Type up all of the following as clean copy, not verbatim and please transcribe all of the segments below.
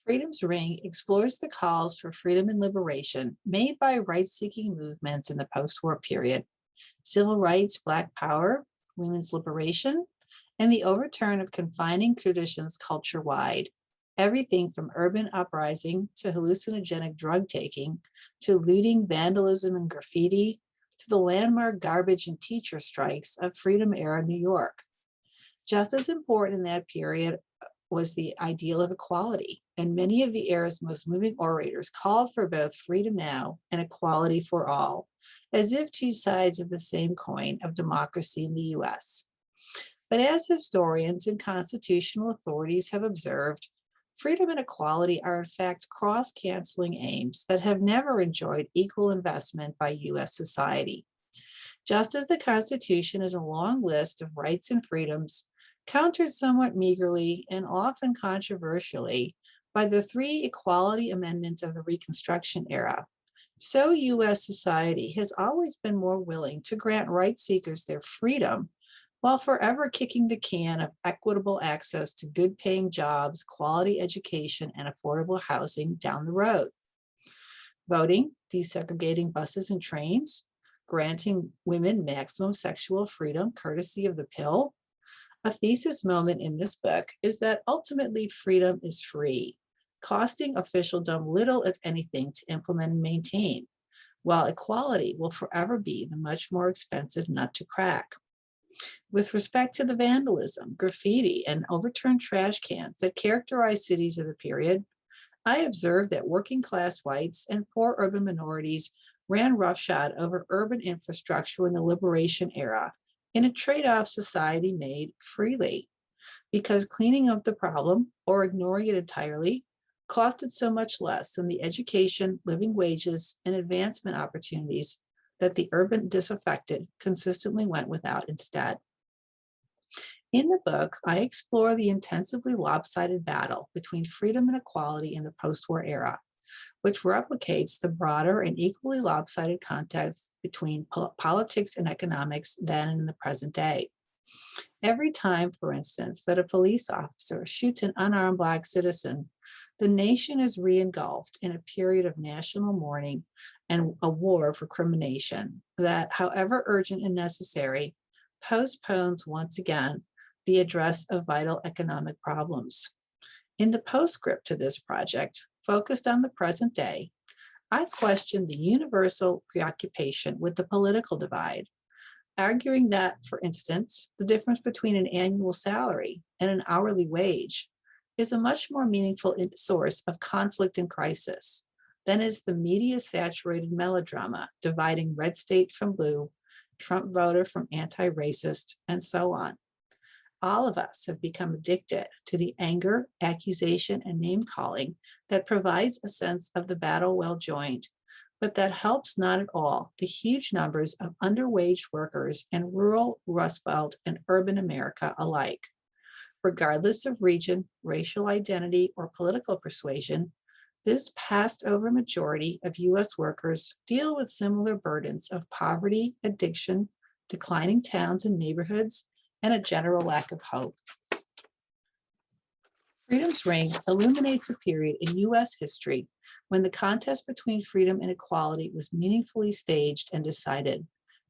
Freedom's Ring explores the calls for freedom and liberation made by rights-seeking movements in the post-war period: civil rights, Black power, women's liberation, and the overturn of confining traditions culture-wide. Everything from urban uprising to hallucinogenic drug taking, to looting, vandalism, and graffiti, to the landmark garbage and teacher strikes of Freedom-era New York. Just as important in that period was the ideal of equality, and many of the era's most moving orators called for both freedom now and equality for all, as if two sides of the same coin of democracy in the US. But as historians and constitutional authorities have observed, freedom and equality are in fact cross-canceling aims that have never enjoyed equal investment by US society. Just as the Constitution is a long list of rights and freedoms, countered somewhat meagerly and often controversially by the three equality amendments of the Reconstruction era, so US society has always been more willing to grant right seekers their freedom while forever kicking the can of equitable access to good paying jobs, quality education, and affordable housing down the road. Voting, desegregating buses and trains, granting women maximum sexual freedom courtesy of the pill. A thesis moment in this book is that ultimately freedom is free, costing officialdom little, if anything, to implement and maintain, while equality will forever be the much more expensive nut to crack. With respect to the vandalism, graffiti, and overturned trash cans that characterize cities of the period, I observed that working class whites and poor urban minorities ran roughshod over urban infrastructure in the Liberation era in a trade-off society made freely, because cleaning up the problem or ignoring it entirely costed so much less than the education, living wages, and advancement opportunities that the urban disaffected consistently went without instead. In the book, I explore the intensively lopsided battle between freedom and equality in the post-war era, which replicates the broader and equally lopsided context between politics and economics then and in the present day. Every time, for instance, that a police officer shoots an unarmed Black citizen, the nation is re-engulfed in a period of national mourning and a war of recrimination that, however urgent and necessary, postpones once again the address of vital economic problems. In the postscript to this project, focused on the present day, I question the universal preoccupation with the political divide, arguing that, for instance, the difference between an annual salary and an hourly wage is a much more meaningful source of conflict and crisis than is the media-saturated melodrama dividing red state from blue, Trump voter from anti-racist, and so on. All of us have become addicted to the anger, accusation, and name-calling that provides a sense of the battle well joined, but that helps not at all the huge numbers of underwage workers in rural, Rust Belt, and urban America alike. Regardless of region, racial identity, or political persuasion, this passed over majority of US workers deal with similar burdens of poverty, addiction, declining towns and neighborhoods, and a general lack of hope. Freedom's Ring illuminates a period in US history when the contest between freedom and equality was meaningfully staged and decided,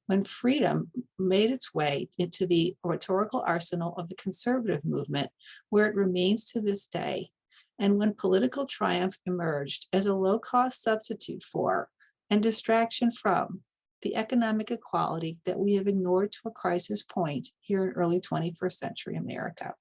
when freedom made its way into the rhetorical arsenal of the conservative movement, where it remains to this day, and when political triumph emerged as a low-cost substitute for and distraction from the economic equality that we have ignored to a crisis point here in early 21st century America.